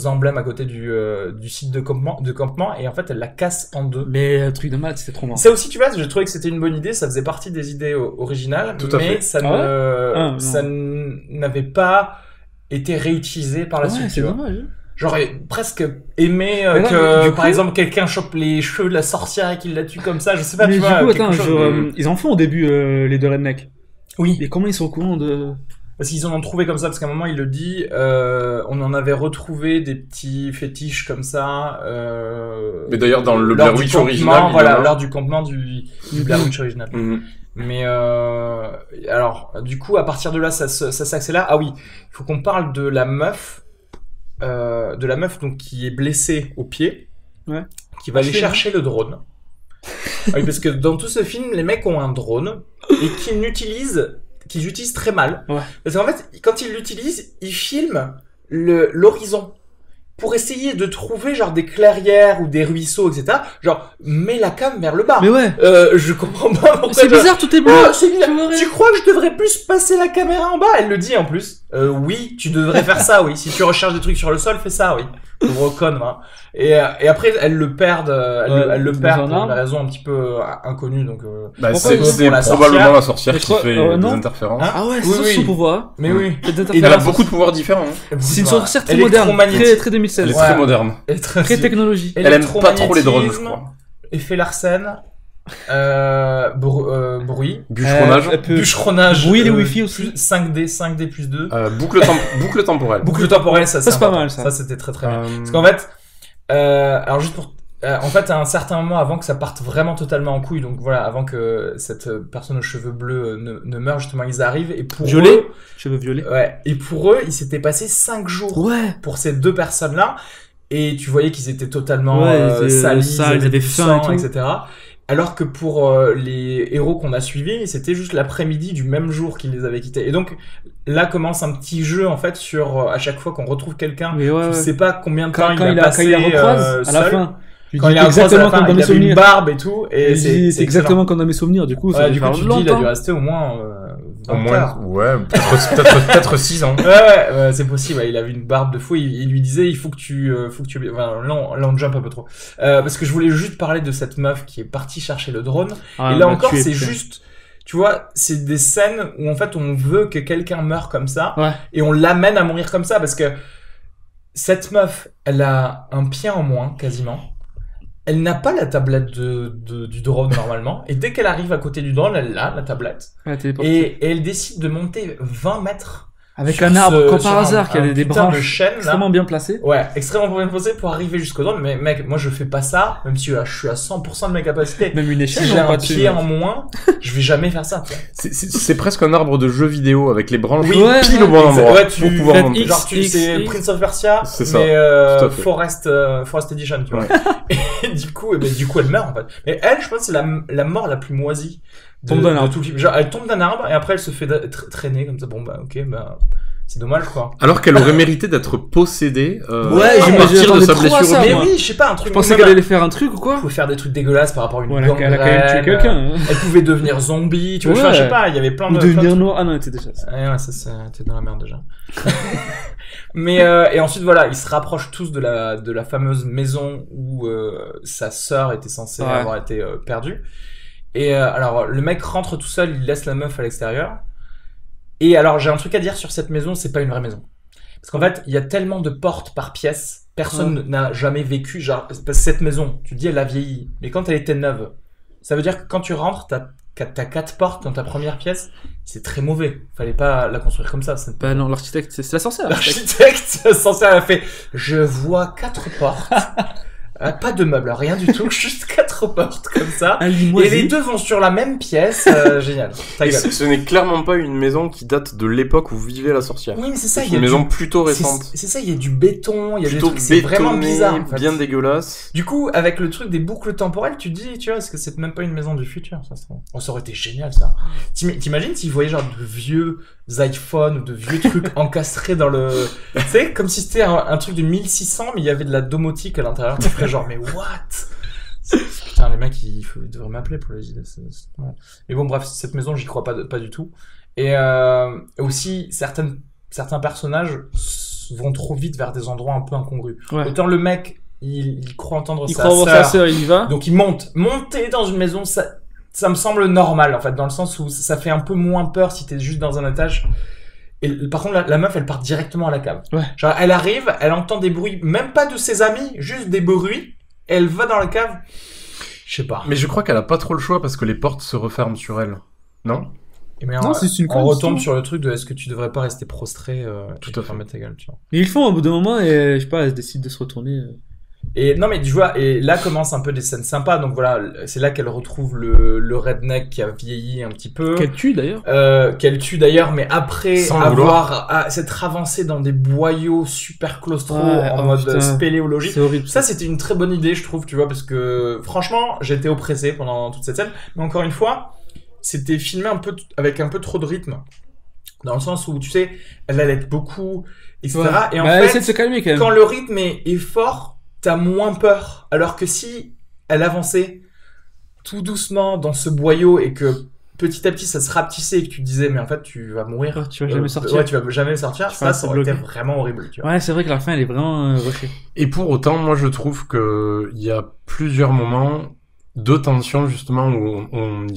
Speaker 2: emblèmes à côté du site de campement, et en fait elle la casse en deux.
Speaker 5: Mais un truc de malade, c'était trop marrant.
Speaker 2: Ça aussi, tu vois, j'ai trouvé que c'était une bonne idée, ça faisait partie des idées originales, mais ça n'avait pas été réutilisé par la suite.
Speaker 5: C'est dommage.
Speaker 2: J'aurais presque aimé par exemple, quelqu'un chope les cheveux de la sorcière et qu'il la tue comme ça, je sais pas,
Speaker 5: mais
Speaker 2: tu vois.
Speaker 5: Ils en font au début, les deux rednecks.
Speaker 2: Oui.
Speaker 5: Et comment ils sont au courant de...
Speaker 2: Parce qu'ils en ont trouvé comme ça, parce qu'à un moment, il le dit, on en avait retrouvé des petits fétiches comme ça,
Speaker 3: mais d'ailleurs, dans le Blair Witch original.
Speaker 2: Voilà, lors du campement du Blair Witch original. Mais alors, du coup, à partir de là, ça s'accélère. Ah oui, il faut qu'on parle de la meuf, donc qui est blessée au pied, qui va aller chercher le drone. Oui, parce que dans tout ce film, les mecs ont un drone et qu'ils utilisent très mal. Parce qu'en fait, quand ils l'utilisent, ils filment l'horizon. Pour essayer de trouver genre des clairières ou des ruisseaux, etc. Genre, mets la cam vers le bas.
Speaker 5: Mais ouais.
Speaker 2: Je comprends pas pourquoi.
Speaker 5: C'est bizarre, tout est bleu.
Speaker 2: Tu crois que je devrais plus passer la caméra en bas? Elle le dit en plus. Oui, tu devrais faire ça, oui. Si tu recherches des trucs sur le sol, fais ça, oui. Pauvre conne, hein. Et après, elles le perdent, elles le perdent pour une raison un petit peu inconnue, donc,
Speaker 3: c'est probablement la sorcière qui fait des interférences.
Speaker 5: Ah ouais, c'est son pouvoir.
Speaker 2: Mais oui.
Speaker 3: Elle a beaucoup de pouvoirs différents.
Speaker 5: C'est une sorcière très moderne, très 2016.
Speaker 3: Elle est très moderne.
Speaker 5: Très technologie.
Speaker 3: Elle aime pas trop les drones, je crois.
Speaker 2: Effet Larsen. Bruit.
Speaker 3: Bûcheronnage.
Speaker 5: Bruit, les wifi aussi.
Speaker 2: 5D plus 2.
Speaker 3: Boucle temporelle.
Speaker 2: Boucle temporelle, ça
Speaker 5: c'est pas mal, ça.
Speaker 2: Ça, c'était très très bien. Parce qu'en fait, alors juste pour, en fait, à un certain moment, avant que ça parte vraiment totalement en couille, donc voilà, avant que cette personne aux cheveux bleus ne meure, justement, ils arrivent, et pour eux,
Speaker 5: cheveux violets.
Speaker 2: Ouais. Et pour eux, il s'était passé 5 jours. Pour ces deux personnes-là. Et tu voyais qu'ils étaient totalement salis, ils avaient faim, etc. Alors que pour les héros qu'on a suivis, c'était juste l'après-midi du même jour qu'ils les avaient quittés. Et donc là commence un petit jeu en fait sur à chaque fois qu'on retrouve quelqu'un, tu sais pas combien de temps il a passé
Speaker 5: quand il recroise, à la fin.
Speaker 2: Quand il a exactement comme dans mes souvenirs, une barbe et tout, et
Speaker 5: c'est exactement comme dans mes souvenirs. Du coup, ça
Speaker 2: du coup, tu dis, il a dû rester au moins 20 heures.
Speaker 3: Ouais, peut-être 6 ans.
Speaker 2: Ouais, c'est possible. Il avait une barbe de fou. Il lui disait, il faut que tu, enfin, là, on jump un peu trop. Parce que je voulais juste parler de cette meuf qui est partie chercher le drone. Et là encore, c'est juste, tu vois, c'est des scènes où en fait, on veut que quelqu'un meure comme ça. Et on l'amène à mourir comme ça parce que cette meuf, elle a un pied en moins, quasiment. Elle n'a pas la tablette du drone normalement, et dès qu'elle arrive à côté du drone, elle a la tablette. Et elle décide de monter 20 mètres.
Speaker 5: Avec un arbre, comme par hasard, qui a des branches extrêmement bien placées.
Speaker 2: Ouais, extrêmement bien placées pour arriver jusqu'au drone. Mais mec, moi je fais pas ça, même si je suis à 100% de mes capacités.
Speaker 5: Même une échelle,
Speaker 2: si j'ai un pied en moins, je vais jamais faire ça.
Speaker 3: C'est presque un arbre de jeu vidéo avec les branches pile au bon endroit pour pouvoir monter.
Speaker 2: Genre c'est Prince of Persia, mais Forest Edition, tu vois. Et du coup, elle meurt en fait. Mais elle, je pense, c'est la mort la plus moisie.
Speaker 5: Tombe d'un arbre.
Speaker 2: Genre, elle tombe d'un arbre et après elle se fait traîner comme ça. Bon bah ok, bah c'est dommage quoi.
Speaker 3: Alors qu'elle aurait mérité d'être possédée.
Speaker 5: J'imagine
Speaker 3: de sa blessure.
Speaker 2: Mais oui, je sais pas, un truc.
Speaker 5: Je pensais qu'elle allait faire un truc ou quoi.
Speaker 2: Elle pouvait faire des trucs dégueulasses par rapport à une
Speaker 5: gangrène. Elle a quand même tué quelqu'un.
Speaker 2: Elle pouvait devenir zombie, tu vois. Je sais pas, il y avait plein de.
Speaker 5: Ou devenir noir. Ah non, elle était déjà.
Speaker 2: Ouais, ça t'es dans la merde déjà. Mais et ensuite voilà, ils se rapprochent tous de la fameuse maison où sa sœur était censée avoir été perdue.
Speaker 4: Et alors, le mec rentre tout seul, il laisse la meuf à l'extérieur. Et alors, j'ai un truc à dire sur cette maison, c'est pas une vraie maison. Parce qu'en fait, il y a tellement de portes par pièce, personne n'a jamais vécu, genre, parce que cette maison, tu dis, elle a vieilli. Mais quand elle était neuve, ça veut dire que quand tu rentres, t'as 4 portes dans ta première pièce, c'est très mauvais. Fallait pas la construire comme ça.
Speaker 5: Bah non, l'architecte, c'est la sorcière.
Speaker 4: L'architecte, la sorcière, elle a fait, je vois 4 portes. Pas de meubles, rien du tout, juste 4 portes comme ça. Et les 2 vont sur la même pièce, génial.
Speaker 3: Ce n'est clairement pas une maison qui date de l'époque où vivait la sorcière.
Speaker 4: Oui, mais c'est ça.
Speaker 3: C'est une maison plutôt récente.
Speaker 4: C'est ça, il y a du béton, il y a des trucs, c'est vraiment bizarre. En fait.
Speaker 3: Bien dégueulasse.
Speaker 4: Du coup, avec le truc des boucles temporelles, tu te dis, tu vois, est-ce que c'est même pas une maison du futur, ça aurait été génial, ça. T'imagines s'ils voyaient genre de vieux iPhones ou de vieux trucs encastrés dans le, tu sais, comme si c'était un truc de 1600, mais il y avait de la domotique à l'intérieur. Tu ferais genre, mais what? Putain, les mecs, ils devraient m'appeler pour les idées. Mais bon, bref, cette maison, j'y crois pas du tout. Et aussi, certains personnages vont trop vite vers des endroits un peu incongrus. Ouais. Autant le mec, il croit entendre sa sœur,
Speaker 5: il y va.
Speaker 4: Donc il monter dans une maison, ça me semble normal, en fait, dans le sens où ça fait un peu moins peur si t'es juste dans un étage. Et par contre, la meuf, elle part directement à la cave.
Speaker 5: Ouais.
Speaker 4: Genre, elle arrive, elle entend des bruits, même pas de ses amis, juste des bruits. Elle va dans la cave. Je sais pas.
Speaker 3: Mais je crois qu'elle a pas trop le choix parce que les portes se referment sur elle. Non?
Speaker 4: Et mais on retombe sur le truc de est-ce que tu devrais pas rester prostré,
Speaker 3: tout à fait,
Speaker 4: fermer ta gueule, tu vois.
Speaker 5: Mais ils le font au bout d'un moment et je sais pas, elle décide de se retourner.
Speaker 4: Et non mais tu vois, et là commencent un peu des scènes sympas, donc voilà, c'est là qu'elle retrouve le redneck qui a vieilli un petit peu.
Speaker 5: Qu'elle tue d'ailleurs.
Speaker 4: Mais après avoir s'être avancé dans des boyaux super claustro en mode spéléologie.
Speaker 5: C'est horrible.
Speaker 4: Ça c'était une très bonne idée, je trouve, tu vois, parce que franchement, j'étais oppressé pendant toute cette scène, mais encore une fois, c'était filmé un peu avec un peu trop de rythme. Dans le sens où, tu sais, elle allait beaucoup, etc. Ouais. Et en fait,
Speaker 5: essaie de se calmer quand même.
Speaker 4: Quand le rythme est fort, t'as moins peur. Alors que si elle avançait tout doucement dans ce boyau et que petit à petit ça se rapetissait et que tu disais mais en fait tu vas mourir.
Speaker 5: Ouais, tu vas jamais sortir.
Speaker 4: Ouais, tu vas jamais sortir. Ça aurait été vraiment horrible, tu vois.
Speaker 5: Ouais, c'est vrai que la fin elle est vraiment rushée.
Speaker 3: Et pour autant, moi je trouve que il y a plusieurs moments de tension justement où on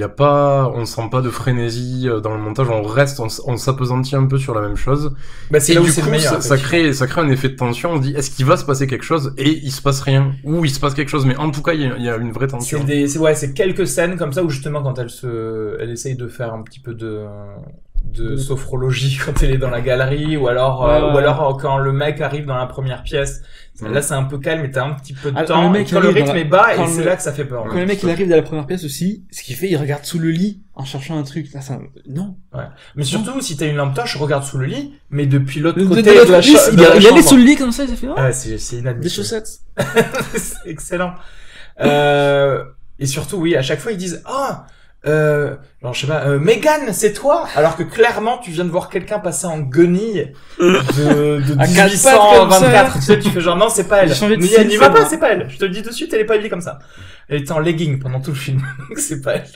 Speaker 3: sent pas de frénésie dans le montage, on s'appesantit un peu sur la même chose.
Speaker 4: Bah, c'est
Speaker 3: et
Speaker 4: là
Speaker 3: du
Speaker 4: où c'est
Speaker 3: coup,
Speaker 4: le meilleur,
Speaker 3: ça crée un effet de tension. On dit est-ce qu'il va se passer quelque chose et il se passe rien, ou il se passe quelque chose, mais en tout cas il y a une vraie tension.
Speaker 4: C'est quelques scènes comme ça où justement quand elle essaye de faire un petit peu de sophrologie quand elle est dans la galerie, ou alors quand le mec arrive dans la première pièce. Là, c'est un peu calme et t'as un petit peu de temps. Quand le rythme est bas, et c'est là que ça fait peur.
Speaker 5: Quand le mec il arrive dans la première pièce aussi, ce qu'il fait, il regarde sous le lit en cherchant un truc. Là, ça, non.
Speaker 4: Ouais. Mais surtout, si t'as une lampe torche, regarde sous le lit, mais depuis l'autre côté
Speaker 5: de la chambre. Il allait sous le lit comme ça, il a fait,
Speaker 4: ah, c'est inadmissible.
Speaker 5: Des chaussettes.
Speaker 4: C'est excellent. Et surtout, oui, à chaque fois, ils disent, genre, je sais pas, Megan, c'est toi? Alors que clairement, tu viens de voir quelqu'un passer en guenille de 1824. Tu sais, tu fais genre, non, c'est pas elle. Elle n'y va pas, c'est pas elle. Je te le dis de suite, elle est pas habillée comme ça. Elle était en legging pendant tout le film. Donc c'est pas elle.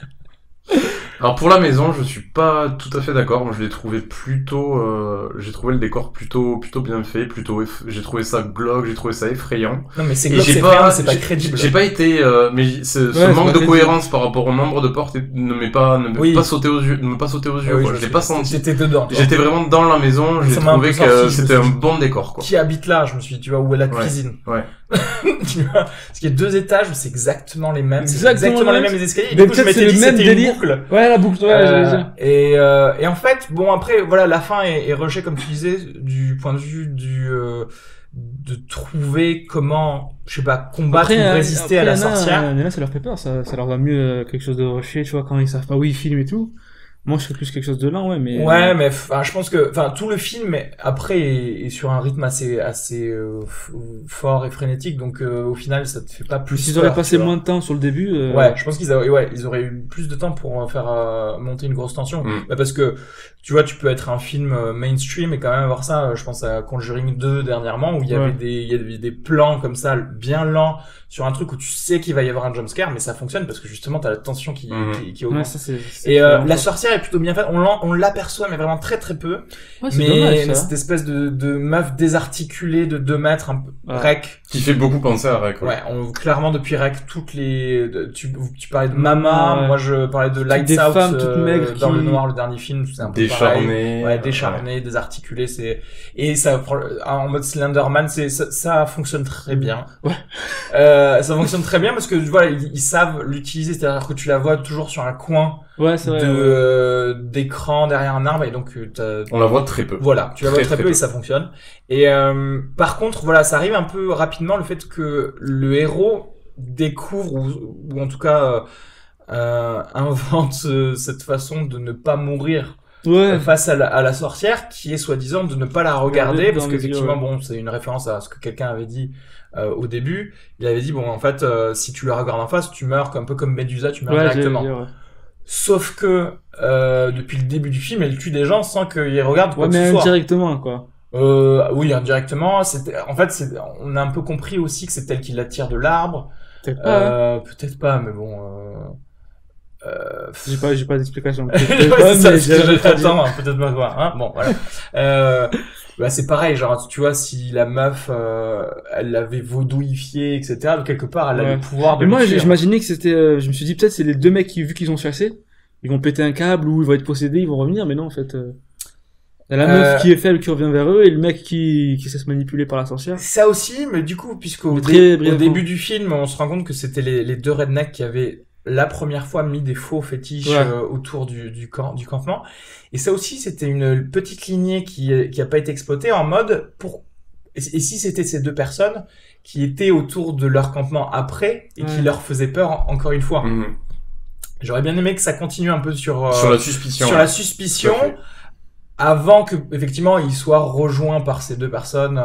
Speaker 3: Alors pour la maison, je suis pas tout à fait d'accord. Moi, je l'ai trouvé j'ai trouvé le décor plutôt bien fait, j'ai trouvé ça glauque, j'ai trouvé ça effrayant.
Speaker 4: Non mais c'est glauque, c'est effrayant, c'est pas crédible.
Speaker 3: J'ai pas été, mais ce manque de cohérence par rapport au nombre de portes ne m'est pas sauté aux yeux,
Speaker 4: Oui,
Speaker 3: quoi. Je l'ai pas senti.
Speaker 4: J'étais dedans.
Speaker 3: J'étais vraiment dans la maison, j'ai trouvé que c'était un bon décor, quoi.
Speaker 4: Qui habite là, je me suis dit, tu vois, où est la cuisine?
Speaker 3: Ouais.
Speaker 4: Tu vois, parce qu'il y a 2 étages où c'est exactement les mêmes, exactement les mêmes escaliers. Et du coup, je m'étais dit,
Speaker 5: même
Speaker 4: c'était une boucle.
Speaker 5: Ouais, la boucle,
Speaker 4: et en fait, bon, après, voilà, la fin est rushée, comme tu disais, du point de vue de trouver comment, je sais pas, combattre ou résister à la sorcière.
Speaker 5: Ça leur fait peur, ça leur va mieux quelque chose de rushé, tu vois, quand ils savent pas où ils filment et tout. Moi, je fais plus quelque chose de lent, mais...
Speaker 4: Ouais, mais je pense que, tout le film, après, est sur un rythme assez fort et frénétique, donc au final, ça te fait pas plus.
Speaker 5: S'ils auraient passé moins de temps sur le début.
Speaker 4: Ouais, je pense qu'ils auraient eu plus de temps pour faire monter une grosse tension. Bah, parce que, tu vois, tu peux être un film mainstream et quand même avoir ça. Je pense à Conjuring 2 dernièrement, où il y avait des plans comme ça, bien lents, sur un truc où tu sais qu'il va y avoir un jumpscare, mais ça fonctionne parce que justement, t'as la tension qui augmente.
Speaker 5: Ouais, ça,
Speaker 4: et la sorcière,
Speaker 2: sorcière est plutôt bien faite. On l'aperçoit, mais vraiment très très peu.
Speaker 5: Ouais, c'est dommage, ça.
Speaker 2: Cette espèce de meuf désarticulée de 2 mètres, un peu Rec.
Speaker 3: Qui fait beaucoup penser à Rec.
Speaker 2: Ouais, clairement depuis Rec, toutes les, tu parlais de Mama, moi je parlais de Lights Out,
Speaker 5: femmes toutes maigres
Speaker 2: dans le noir, le dernier film, c'est un peu pareil. Ouais, décharnées, désarticulées, et ça, en mode Slenderman, ça fonctionne très bien.
Speaker 5: Ouais.
Speaker 2: Ça fonctionne très bien parce que, voilà, ils savent l'utiliser, c'est-à-dire que tu la vois toujours sur un coin.
Speaker 5: Ouais, c'est vrai.
Speaker 2: D'écran derrière un arbre, et donc
Speaker 3: on la voit très peu.
Speaker 2: Voilà, tu la vois très peu et ça fonctionne. Et par contre, ça arrive un peu rapidement le fait que le héros découvre ou en tout cas invente cette façon de ne pas mourir face à la sorcière, qui est soi-disant de ne pas la regarder, parce qu'effectivement, bon, c'est une référence à ce que quelqu'un avait dit au début. Il avait dit, bon, en fait, si tu la regardes en face, tu meurs un peu comme Médusa, tu meurs directement. Sauf que depuis le début du film, elle tue des gens sans qu'ils regardent quoi que ce soit.
Speaker 5: Indirectement, quoi.
Speaker 2: Oui, indirectement. En fait, on a un peu compris aussi que c'est elle qui l'attire de l'arbre. Peut-être pas, mais bon.
Speaker 5: J'ai pas d'explication.
Speaker 2: Attends, peut-être pas quoi. Hein, bon, voilà. C'est pareil, genre, tu vois, si la meuf, elle l'avait vaudouifié, etc., donc quelque part, elle a le pouvoir de.
Speaker 5: Mais moi, j'imaginais que c'était, je me suis dit, peut-être c'est les 2 mecs qui, vu qu'ils ont chassé, ils vont péter un câble ou ils vont être possédés, ils vont revenir, mais non, en fait, il y a la meuf qui est faible qui revient vers eux et le mec qui sait se manipuler par la sorcière.
Speaker 2: Ça aussi, mais du coup, puisqu'au début du film, on se rend compte que c'était les 2 rednecks qui avaient la première fois mis des faux fétiches autour du campement. Et ça aussi, c'était une petite lignée qui a pas été exploitée en mode et si c'était ces 2 personnes qui étaient autour de leur campement après et qui leur faisaient peur encore une fois. J'aurais bien aimé que ça continue un peu sur
Speaker 3: la suspicion.
Speaker 2: Sur la suspicion. Avant que, effectivement, ils soient rejoints par ces 2 personnes,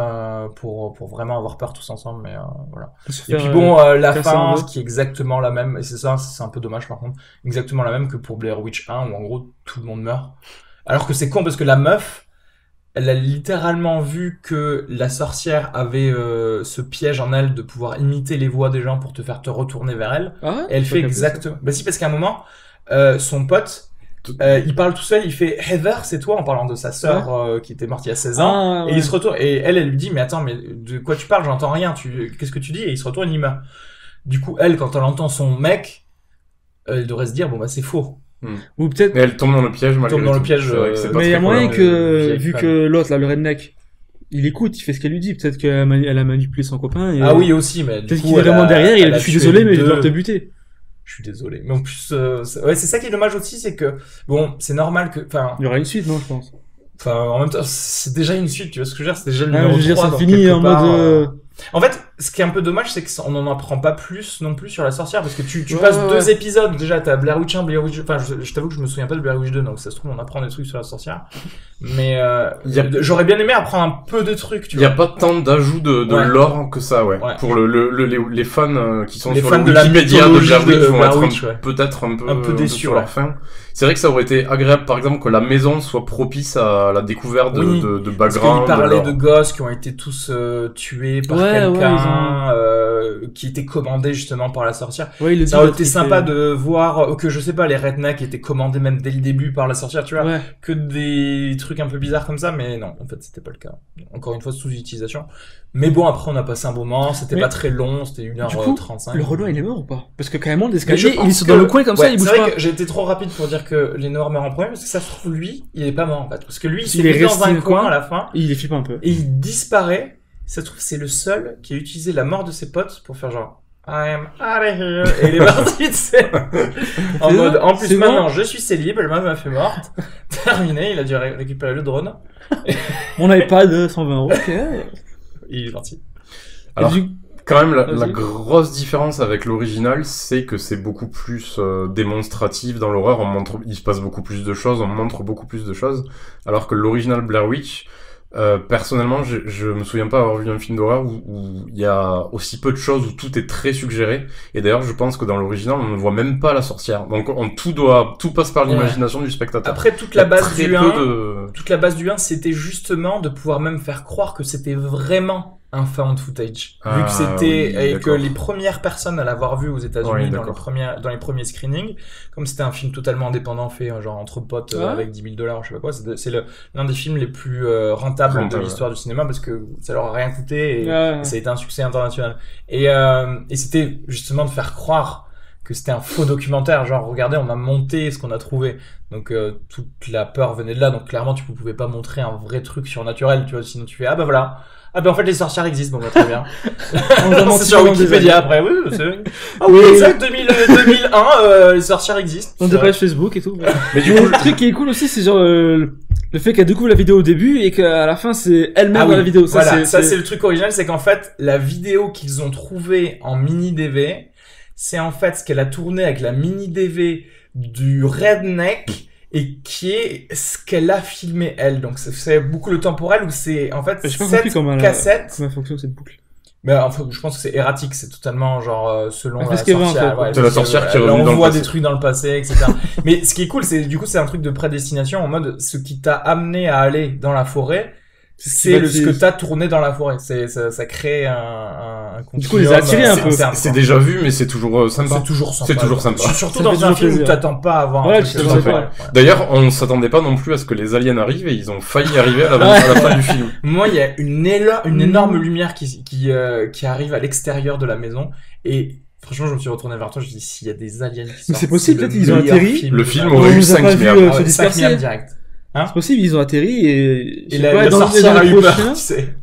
Speaker 2: pour vraiment avoir peur tous ensemble, mais voilà. Et puis bon, la fin, qui est exactement la même, et c'est un peu dommage par contre, exactement la même que pour Blair Witch 1, où en gros, tout le monde meurt. Alors que c'est con, parce que la meuf, elle a littéralement vu que la sorcière avait ce piège en elle de pouvoir imiter les voix des gens pour te faire te retourner vers elle. Et elle fait exactement... Bah si, parce qu'à un moment, son pote, il parle tout seul, il fait Heather, c'est toi, en parlant de sa sœur qui était morte il y a 16 ans, et il se retourne, et elle lui dit, mais attends, mais de quoi tu parles, j'entends rien, qu'est-ce que tu dis? Et il se retourne, il meurt. Du coup, elle, quand elle entend son mec, elle devrait se dire, bon bah c'est faux.
Speaker 5: Ou peut-être.
Speaker 3: Mais elle tombe dans le piège,
Speaker 2: malgré tout.
Speaker 5: Mais il y a moyen que, vu que l'autre, là, le redneck, il écoute, il fait ce qu'elle lui dit, peut-être qu'elle a manipulé son copain, et...
Speaker 2: Ah oui, aussi, mais
Speaker 5: peut-être qu'il est vraiment derrière, il a dit, je suis désolé, mais je dois te buter.
Speaker 2: Je suis désolé. Mais en plus, c'est ça qui est dommage aussi, c'est que, bon, c'est normal que,
Speaker 5: il y aura une suite, non, je pense.
Speaker 2: En même temps, c'est déjà une suite, tu vois ce que je veux dire, c'est déjà le numéro 3.
Speaker 5: Ça finit en mode,
Speaker 2: En fait, ce qui est un peu dommage, c'est qu'on n'en apprend pas plus non plus sur la sorcière, parce que tu passes 2 épisodes, déjà t'as Blair Witch 1, Blair Witch 2, enfin je t'avoue que je me souviens pas de Blair Witch 2, donc ça se trouve on apprend des trucs sur la sorcière, mais j'aurais bien aimé apprendre un peu de trucs, tu vois.
Speaker 3: Il y a pas tant d'ajouts de lore que ça, Pour les fans qui sont
Speaker 2: les
Speaker 3: sur
Speaker 2: fans
Speaker 3: le Wikipédia de Blair Witch vont
Speaker 2: être
Speaker 3: peut-être un peu
Speaker 2: déçus
Speaker 3: sur leur fin. C'est vrai que ça aurait été agréable, par exemple, que la maison soit propice à la découverte de background.
Speaker 2: Parce qu'il parlait de gosses qui ont été tous tués par quelqu'un, qui était commandé justement par la sorcière. Ça aurait été sympa de voir que, je sais pas, les rednecks étaient commandés même dès le début par la sorcière, tu vois. Que des trucs un peu bizarres comme ça, mais non, en fait, c'était pas le cas. Encore une fois, sous-utilisation. Mais bon, après, on a passé un moment, c'était pas très long, c'était 1h35.
Speaker 5: Le Renoir, il est mort ou pas? Parce que carrément, l'escalier, il est dans le coin comme ça, il bouge pas. C'est vrai
Speaker 2: que j'ai été trop rapide pour dire que les Noirs meurent en premier, parce que ça se trouve, lui, il est pas mort, en fait. Parce que lui, il s'est mis dans un coin à la fin.
Speaker 5: Il est flippant un peu.
Speaker 2: Et il disparaît. Ça se trouve, c'est le seul qui a utilisé la mort de ses potes pour faire genre, I'm out of here. Et il est parti, tu sais. En mode, en plus, maintenant, je suis célib, la meuf m'a fait morte. Terminé, il a dû récupérer le drone.
Speaker 5: Mon iPad, 120€. Ok.
Speaker 2: Il est parti.
Speaker 3: Alors, quand même, la grosse différence avec l'original, c'est que c'est beaucoup plus démonstratif dans l'horreur. Il se passe beaucoup plus de choses, on montre beaucoup plus de choses. Alors que l'original Blair Witch, personnellement, je me souviens pas avoir vu un film d'horreur où il y a aussi peu de choses, où tout est très suggéré. Et d'ailleurs, je pense que dans l'original, on ne voit même pas la sorcière. Donc, tout passe par l'imagination du spectateur.
Speaker 2: Après, toute la base du 1, c'était justement de pouvoir même faire croire que c'était vraiment
Speaker 4: un found footage. Vu que c'était, et que les premières personnes à l'avoir vu aux États-Unis dans les premiers screenings, comme c'était un film totalement indépendant fait, genre entre potes, avec $10 000, je sais pas quoi, c'est l'un des films les plus rentables de l'histoire du cinéma parce que ça leur a rien coûté et ça a été un succès international. Et c'était justement de faire croire que c'était un faux documentaire, genre regardez, on a monté ce qu'on a trouvé. Donc toute la peur venait de là, donc clairement tu pouvais pas montrer un vrai truc surnaturel, tu vois, sinon tu fais ah bah voilà. Ah ben en fait les sorcières existent, bon bah très bien. C'est sur Wikipédia après, oui, c'est... Ah oui, exact, 2001, les sorcières existent.
Speaker 5: Dans des pages Facebook et tout. Mais du coup, le truc qui est cool aussi, c'est genre le fait qu'elle découvre la vidéo au début et qu'à la fin c'est elle-même dans la vidéo.
Speaker 4: Ça, voilà, c'est le truc original, c'est qu'en fait la vidéo qu'ils ont trouvée en mini DV, c'est en fait ce qu'elle a tourné avec la mini DV du Redneck. Et qui est ce qu'elle a filmé elle, donc c'est beaucoup le temporel où c'est en fait cette cassette.
Speaker 5: Comment fonctionne cette boucle?
Speaker 4: Mais enfin, je pense que c'est erratique, c'est totalement genre selon la
Speaker 3: sorcière. C'est la sorcière qui est revenue dans le passé.
Speaker 4: On voit des trucs dans le passé, etc. Mais ce qui est cool, c'est du coup c'est un truc de prédestination en mode ce qui t'a amené à aller dans la forêt. C'est ce que t'as tourné dans la forêt. Ça crée un continuum.
Speaker 5: Du coup, les a attirés un peu.
Speaker 3: C'est déjà vu, mais c'est toujours sympa.
Speaker 4: C'est toujours sympa.
Speaker 5: Surtout
Speaker 4: dans un film où t'attends pas à avoir un truc.
Speaker 3: Tout à fait. D'ailleurs, on s'attendait pas non plus à ce que les aliens arrivent et ils ont failli arriver à la fin du film.
Speaker 4: Moi, il y a une énorme lumière qui arrive à l'extérieur de la maison et franchement, je me suis retourné vers toi, je me dis s'il y a des aliens qui sortent.
Speaker 5: Mais c'est possible, peut-être ils ont atterri.
Speaker 3: Le film aurait eu 5
Speaker 5: milliards
Speaker 4: direct.
Speaker 5: C'est possible, ils ont atterri et
Speaker 4: la sorcière a eu peur, tu sais.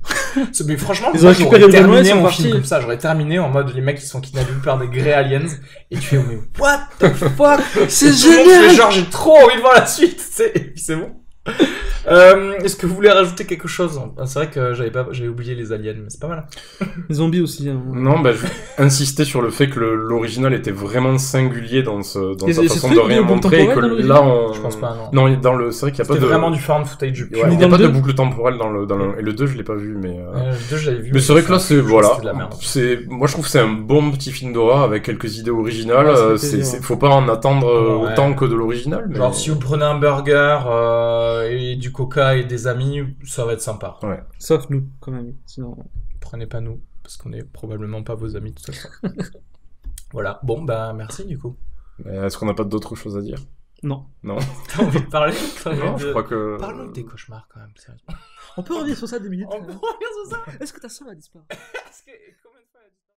Speaker 4: Mais franchement,
Speaker 5: ils ont récupéré
Speaker 4: terminé mon film comme ça. J'aurais terminé en mode les mecs qui sont kidnappés par des Grey Aliens et tu fais mais what the fuck, c'est génial. Genre j'ai trop envie de voir la suite, et puis c'est bon. Est-ce que vous voulez rajouter quelque chose? C'est vrai que j'avais oublié les aliens, mais c'est pas mal.
Speaker 5: Les zombies aussi. Hein.
Speaker 3: Non, bah, je vais insister sur le fait que l'original était vraiment singulier dans sa façon de rien montrer et que là
Speaker 4: je pense pas, non.
Speaker 3: Non, c'est vrai qu'il y a pas de...
Speaker 4: vraiment du found footage.
Speaker 3: Ouais, il y a pas de boucle temporelle dans le, et le 2 je l'ai pas vu, mais
Speaker 4: le 2 je l'avais vu.
Speaker 3: Mais c'est vrai que là moi je trouve que c'est un bon petit film d'horreur avec quelques idées originales, faut pas en attendre autant que de l'original.
Speaker 4: Mais... Genre si vous prenez un burger, et du coca et des amis, ça va être sympa.
Speaker 3: Ouais.
Speaker 5: Sauf nous, quand même. Sinon,
Speaker 4: prenez pas nous, parce qu'on est probablement pas vos amis de toute façon. Voilà. Bon, bah, merci du coup.
Speaker 3: Est-ce qu'on n'a pas d'autres choses à dire?
Speaker 5: Non.
Speaker 3: Non.
Speaker 4: T'as envie de parler?
Speaker 3: Non, je crois que...
Speaker 4: Parlons de tes cauchemars quand même, sérieusement.
Speaker 5: On peut revenir sur ça 2 minutes.
Speaker 4: On peut revenir sur ça?
Speaker 5: Est-ce que ta soeur a disparu?